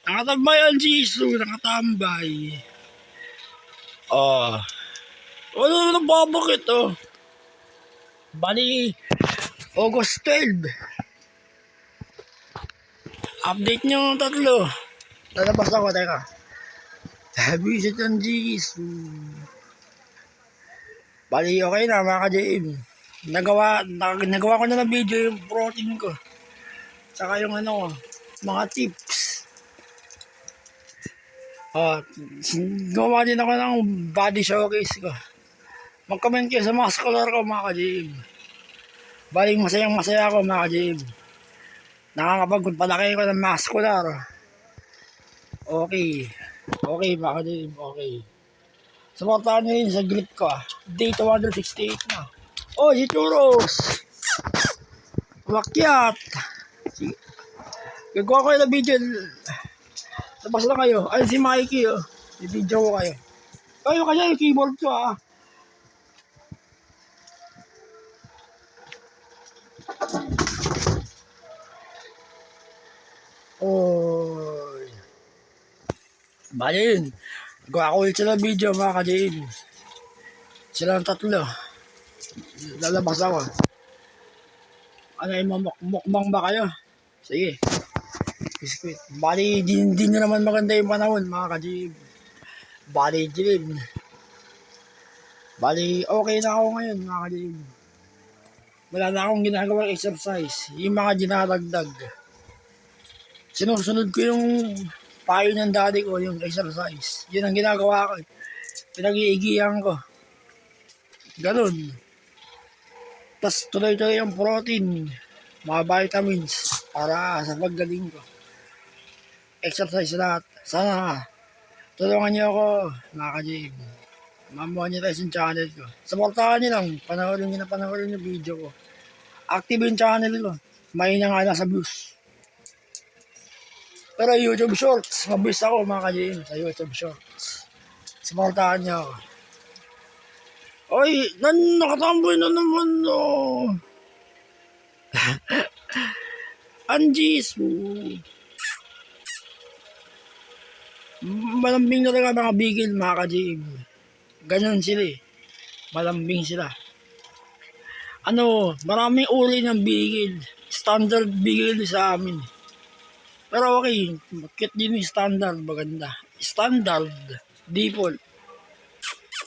Nakatambay ang Jisoo, nakatambay. Oh. Ano naman babakit oh. Bali, August 12. Update nyo tatlo. Lalabas ako, teka. Visit ang Jisoo. Bali, okay na mga ka-JM. Nagawa ko na ng video yung protein ko. Saka yung ano, mga tips. Gawa din ako ng body showcase ko. Mag-comment kayo sa muscular ko mga ka-JM. Baling masayang masaya ako mga ka-JM. Nakakapagpalaki ko ng muscular. Okay. Okay mga ka-JM, okay. Supportahan nyo rin sa grip ko Day 268 na. Oh, si Churros! Wakyat! Gagawa ko yung video. Tapos na kayo. Ay, si Mikey oh. I-video ko kayo. Kayo kasi yung keyboard ko Oh. Bali yun. Gawa ko ulit sila video mga ka-JM. Silang tatlo. Lalabas ako. Ano yung mukbang ba kayo? Sige. Biscuit. Bali, di nyo naman maganda yung panahon mga ka-JM. Bali, dilim. Bali, okay na ako ngayon mga ka-JM. Wala na akong ginagawang exercise. Yung mga dinadagdag. Sinusunod ko yung payo ng daddy ko, yung exercise. Yun ang ginagawa ko. Pinag-iigihan ko. Ganun. Tapos tuloy-tuloy yung protein, mga vitamins para sa paggaling ko. Exercise lahat. Sana tulungan niyo ako mga ka-JM. Monetize yung channel ko. Supportahan niyo lang. Panoorin yung video ko. Active yung channel ko. May na nga sa views. Pero YouTube Shorts, mabis ako mga ka-JM sa YouTube Shorts. Supportahan niyo ako. Oy, nakatamboy na naman Jisoo. Malambing na talaga mga bigil mga ka-JM. Ganyan sila Malambing sila. Maraming uri ng bigil. Standard bigil sa amin. Pero okay, cute din yung standard, maganda. Standard, default.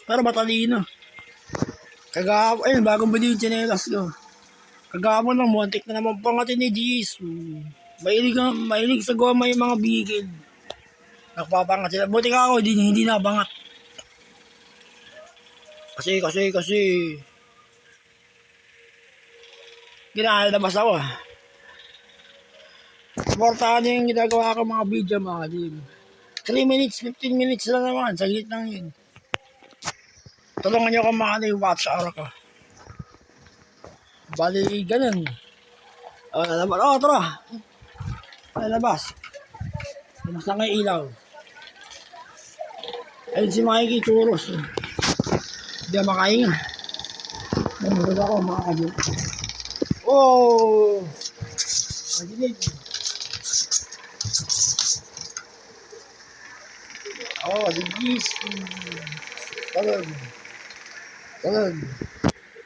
Pero matalino. Kagahapon, ayun, bagong bili yung chinelas ko. Kagahapon lang, muntik na naman pangatin ni Jisoo. Mahilig sa goma yung mga bigil. Nagpapangat sila. Buti ka ako, hindi nabangat. Kasi, ginalabas ako Supportahan niyo yung ginagawa ko mga video mga ka-JM. 3 minutes, 15 minutes lang naman. Saglit lang yun. Tulungan niyo kung yung watch hour ko. Bali, ganun. Lalabas. Tara. Lalabas. Labas na kayo ilaw. Ayun si Mikey Churros. Hindi na makahinga. Nanonood ako mga ka-JM. Oh! Maginig. Si Jisoo.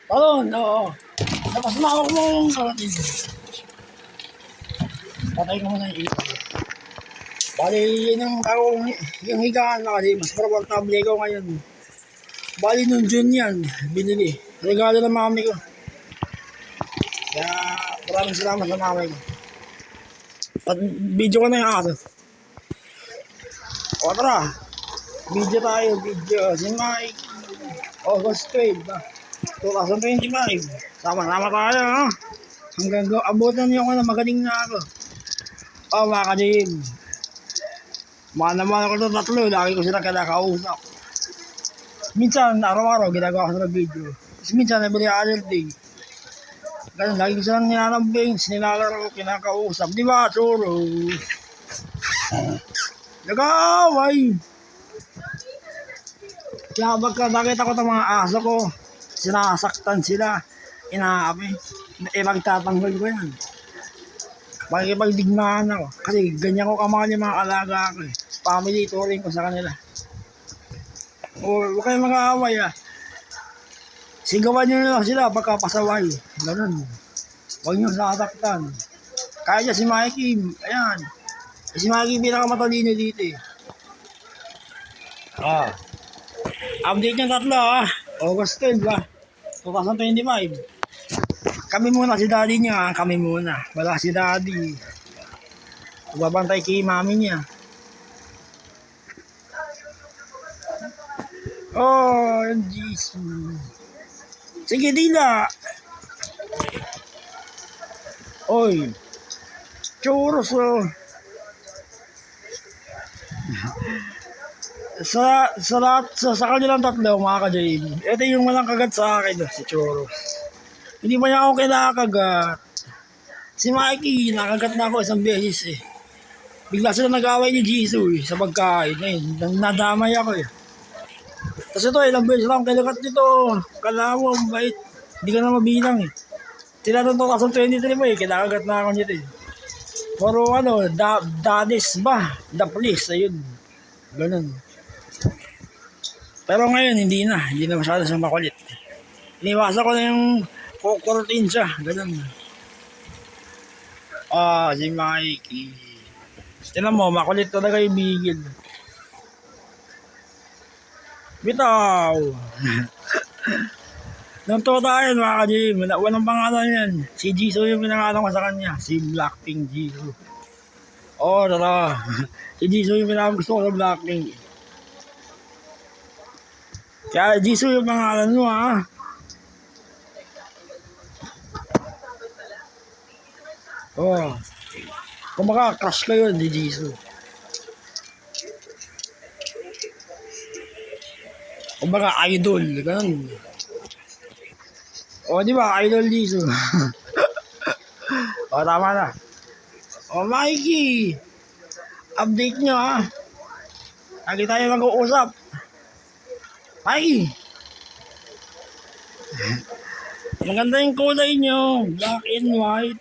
Talon, oo. Tapos na ako mong karating. Patay ko muna yung ilaw. Bali, yun yung higaan na kasi, mas probable ko ngayon. Bali, nung June yan, binili. Regalo ng mami ko. Kaya, maraming salamat sa mami ko. At video ko na yung aso. Tara. Video. Si Mike. August 12. 2025. Sama-sama tayo, Hanggang abutan niyo ako na magaling na ako. Mga ka-JM. Naman ako ng tatlo. Lagi ko sila kinakausap. Minsan, araw-araw, ginagawa ko sa video. Minsan, every other day. Ganun, lagi ko silang nilalambing, nilalaro, kinakausap. Di ba, Churo? Nag-aaway. Kaya nakita ko itong mga aso ko, sinasaktan sila, inaapi, magtatanggol ko yan. Makikipagdigmaan ako. Kasi ganyan ko kamahal yung mga alaga ko eh. Family touring ko sa kanila. O, huwag kayong mag-aaway ah. Sigawan nyo na lang sila pagkapasaway. Ganun. Huwag nyo sasaktan. Kaya niya si Mikey. Ayan. Si Mikey pinakamatalino dito eh. Update niya tatlo ah. August 12 ah. 2025. Kami muna si daddy niya. Kami muna. Wala si daddy. Babantay kay mami niya. Oh, Jesus. Sige, Dila. Oy. Churros oh. Sa kanilang tatlo, mga ka-JB. Ito yung walang kagat sa akin, si Churros. Hindi pa niya ako kinakagat. Si Mikey, nakagat na ako isang beses eh. Bigla sila nag-away ni Jisoo eh, sa pagkain. Eh, nadamay ako eh. Tapos ito, ilang beses lang kinagat nito. Kalawang, bait. Hindi ka na mabilang eh. Sila ng 2023 mo eh, kinakagat na ako nito eh. Pero ano, dadis ba? The police, ayun. Ganun. Pero ngayon, hindi na masyado siyang makulit. Iniwasan ko na yung kukurutin siya, ganun. Si Mikey. Tignan mo, makulit talaga yung bigil. Bitaw! Nung tayo, mga ka-Jim, walang pangalan yan. Si Jisoo yung pinangalan ko sa kanya. Si Blackpink Jisoo. Tara. Si Jisoo yung pinangalan gusto ko sa Blackpink. Kaya Jisoo yung pangalan mo, ha? Kung baka crush kayo, di Jisoo. Kung baka idol, ganun. Di ba? Idol Jisoo. Tama na. Mikey! Update nyo, ha? Lagi tayo mag-uusap. Mikey! Maganda yung kulay nyo. Black and white.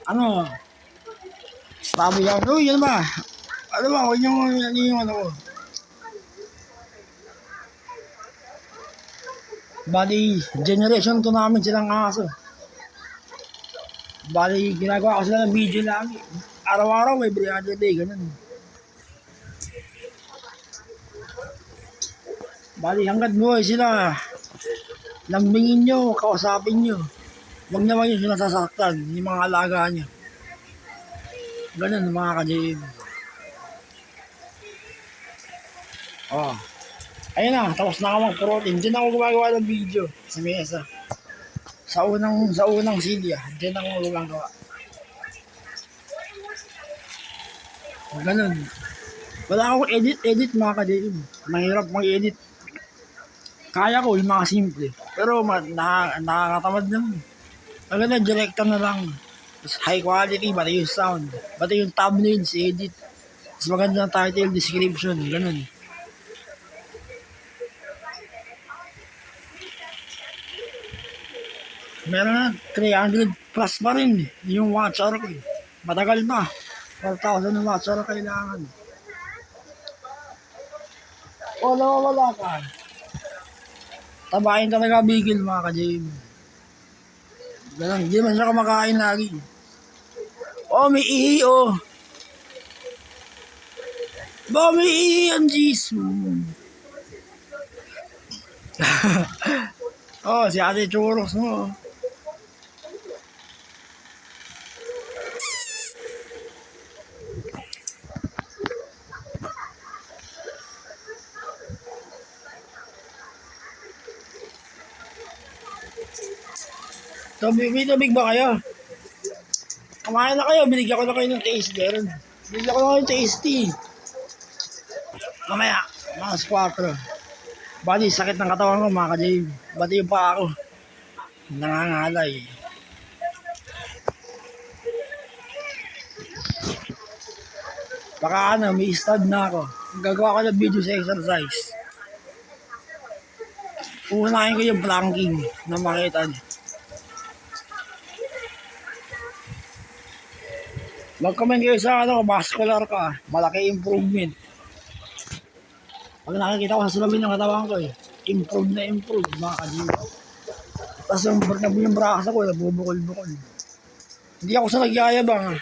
Ano? Sabi yan. Uy, yan ba? Ano ba? Huwag yung ano ko. Bali, generation 2 namin silang aso. Bali, ginagawa ko sila ng video lagi. Araw-araw may every day, ganun. Bali, hanggat buhay sila, lambingin nyo, kausapin nyo. Huwag naman yun sila sasaktan, yung mga alaga nyo. Ganun, mga ka-JM. Ayun na, tapos na ako mag-protein. Diyan ako gumagawa ng video sa mesa. Sa unang silya, diyan ako gumagawa. Ganun. Wala akong edit mga ka-JM. Mahirap mag-edit. Kaya ko yung mga simple. Pero nakakatamad naman. Maganda, direkta na lang. Tapos high quality, pati yung sound. Pati yung thumbnails, edit. Tapos maganda ng title, description, ganun. Meron na, 300 plus pa rin yung watch hour ko. Matagal na. 4,000 watch hour kailangan. Wala ka. Tabahin talaga bigil mga ka-JM. Ganun, hindi man siya kumakain lagi. May ihi may ihi ang Jisoo. Si Ate Churros mo. May tubig ba kayo? Kumain na kayo, binigyan ko na kayo ng taste meron. Binigyan ko na kayo ng tasty. Mamaya, mga 4. Bali, sakit ng katawan ko mga ka-JM. Bati yung paa ako. Nangangalay. Baka may stud na ako. Gagawa ko ng video sa exercise. Unahin ko yung planking na makita niyo. Mag-comment kayo sa ano, muscular ka. Malaki improvement. Pag nakikita ko sa salamin ng katawan ko improve na improve, mga kadiba. Tapos yung brakas ako, nabubukol-bukol. Hindi ako sa nagyayabang.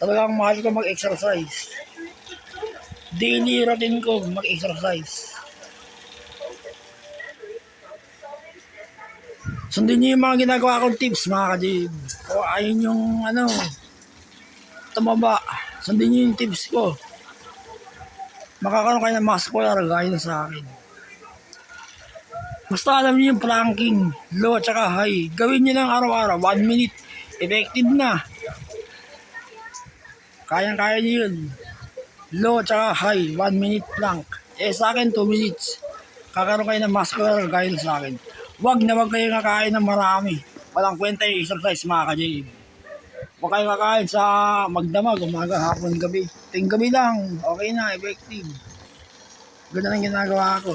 Talagang mahal ko mag-exercise. Daily routine ko mag-exercise. Sundin niyo yung mga ginagawa kong tips, mga kadib. Kung ayun yung tumaba, sundin niyo yung tips ko. Makakaroon kayo ng muscular gaya na sa akin. Basta alam niyo yung planking, low at saka high. Gawin niyo lang araw-araw, 1 minute. Effective na. Kayang-kaya niyo yun. Low at saka high, 1 minute plank. Sa akin, 2 minutes. Kakaroon kayo ng muscular gaya na sa akin. Wag kayo kakain ng marami. Walang kwenta yung exercise, mga ka-JM. Huwag kayo kakain sa magdamag, umaga, hapon, gabi. Ting gabi lang, okay na, effective. Ganda ang ginagawa ko.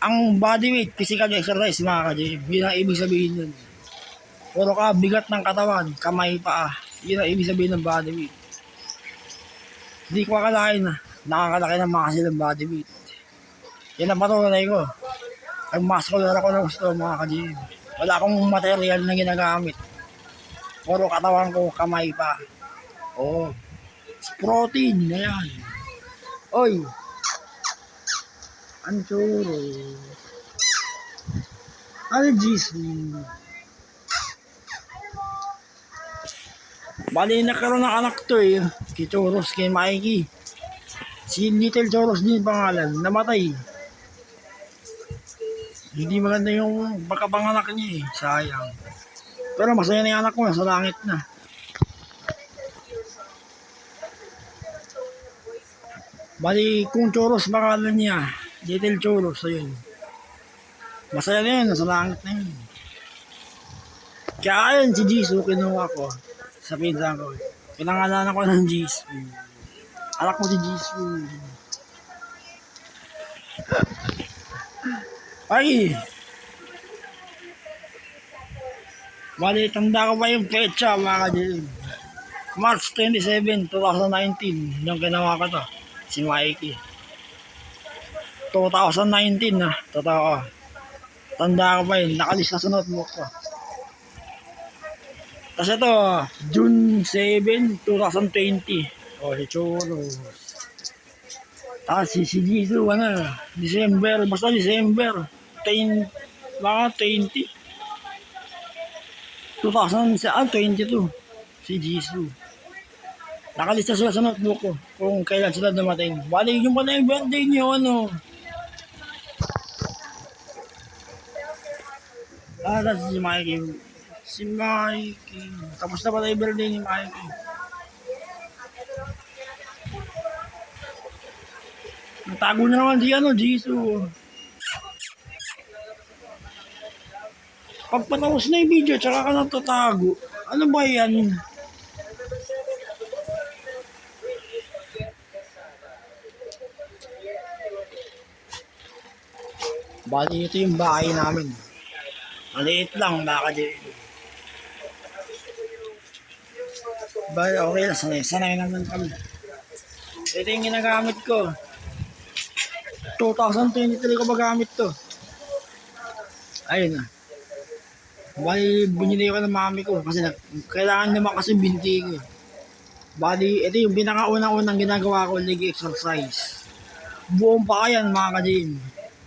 Ang body weight, physical exercise, mga ka-JM. Yun ang ibig sabihin nun. Puro ka bigat ng katawan, kamay, paa. Yun ang ibig sabihin ng body weight. Hindi ko akalain na nakakalaki ng mga silang body weight. Yan ang patunay ko. Ang muscular ako na gusto, mga ka-JM. Wala akong material na ginagamit. Puro katawan ko, kamay pa. Oh, protein na yan. Oy, ang churro. Ano Jisoo? Bali nagkaroon ng anak to kay Choros, kay Mikey. Si Little Choros din pangalan, namatay. Hindi maganda yung pagkapanganak niya sayang. Pero masaya na yung anak ko, nasa langit na. Bali, kung Choros pangalan niya, Little Choros, ayun. Masaya na yun, nasa langit na yun. Kaya ayun, si Jisoo, kinuha ko sa pinsan ko. Pinangalanan ko ng Jisoo. Anak mo si Jisoo. Ay! Bali, tanda ko pa yung petsa, mga ka-JM. March 27, 2019, yung ginawa ko to. Si Mikey. 2019 na, totoo. Tanda ko pa yun, nakalista sa notebook ko. Tapos ito, June 7, 2020. O, si Choros. Tapos si Jisoo, December, basta December. Baka 20. 2022. Si Jisoo. Nakalista sila sa notebook ko kung kailan sila dumating. Bali, yung pala yung birthday niyo, that's si Mikey. Si Mikey. Tapos na pala yung birthday ni Mikey. Natago na naman si Jisoo. Pagpatapos na yung video, tsaka ka natatago. Ano ba yan? Bali, ito yung bahay namin. Maliit lang, baka di. Bali, okay na, sanay naman kami. Ito yung ginagamit ko. 2023 ko magamit to. Ayun na. Bali, binili ko ng mami ko kasi kailangan naman kasi binti ko. Bali, ito yung pinakaunang-unang ginagawa ko, leg exercise. Buong pa yan, mga ka-JM.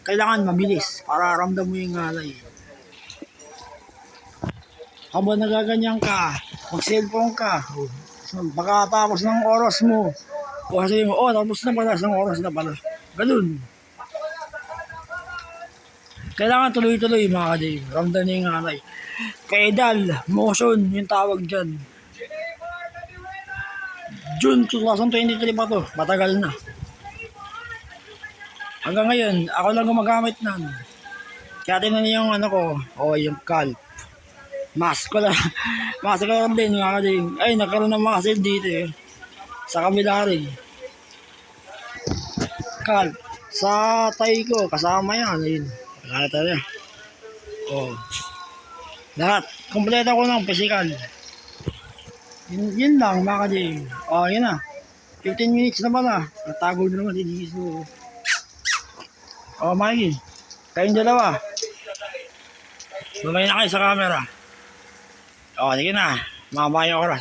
Kailangan mabilis para ramdam mo yung ngalay. Habang nagaganyan ka, mag-cellphone ka, pagkatapos ng oras mo, o sabihin mo, tapos na pala, ng oras na pala. Ganun. Kailangan tuloy-tuloy, mga ka-JM. Ramdam niya yung ngalay. Pedal, motion, yung tawag dyan. June 2023 pa to, matagal na. Hanggang ngayon, ako lang gumagamit nun. Kaya tinan niyo yung yung calf. Muscular din, mga ka-JM. Ay, nagkaroon ng muscle dito sa kabila rin. Calf. Sa tayo ko, kasama yan. Ayun. Nakita niya. Lahat. Kompleto ko ng physical. Yun lang, mga ka-Jing. Oh, yun na. 15 minutes na pala. Natago na naman si Jisoo. Oh, Mikey. Kayong dalawa. Lumay na kayo sa camera. Oh, sige na. Mamayo ko na.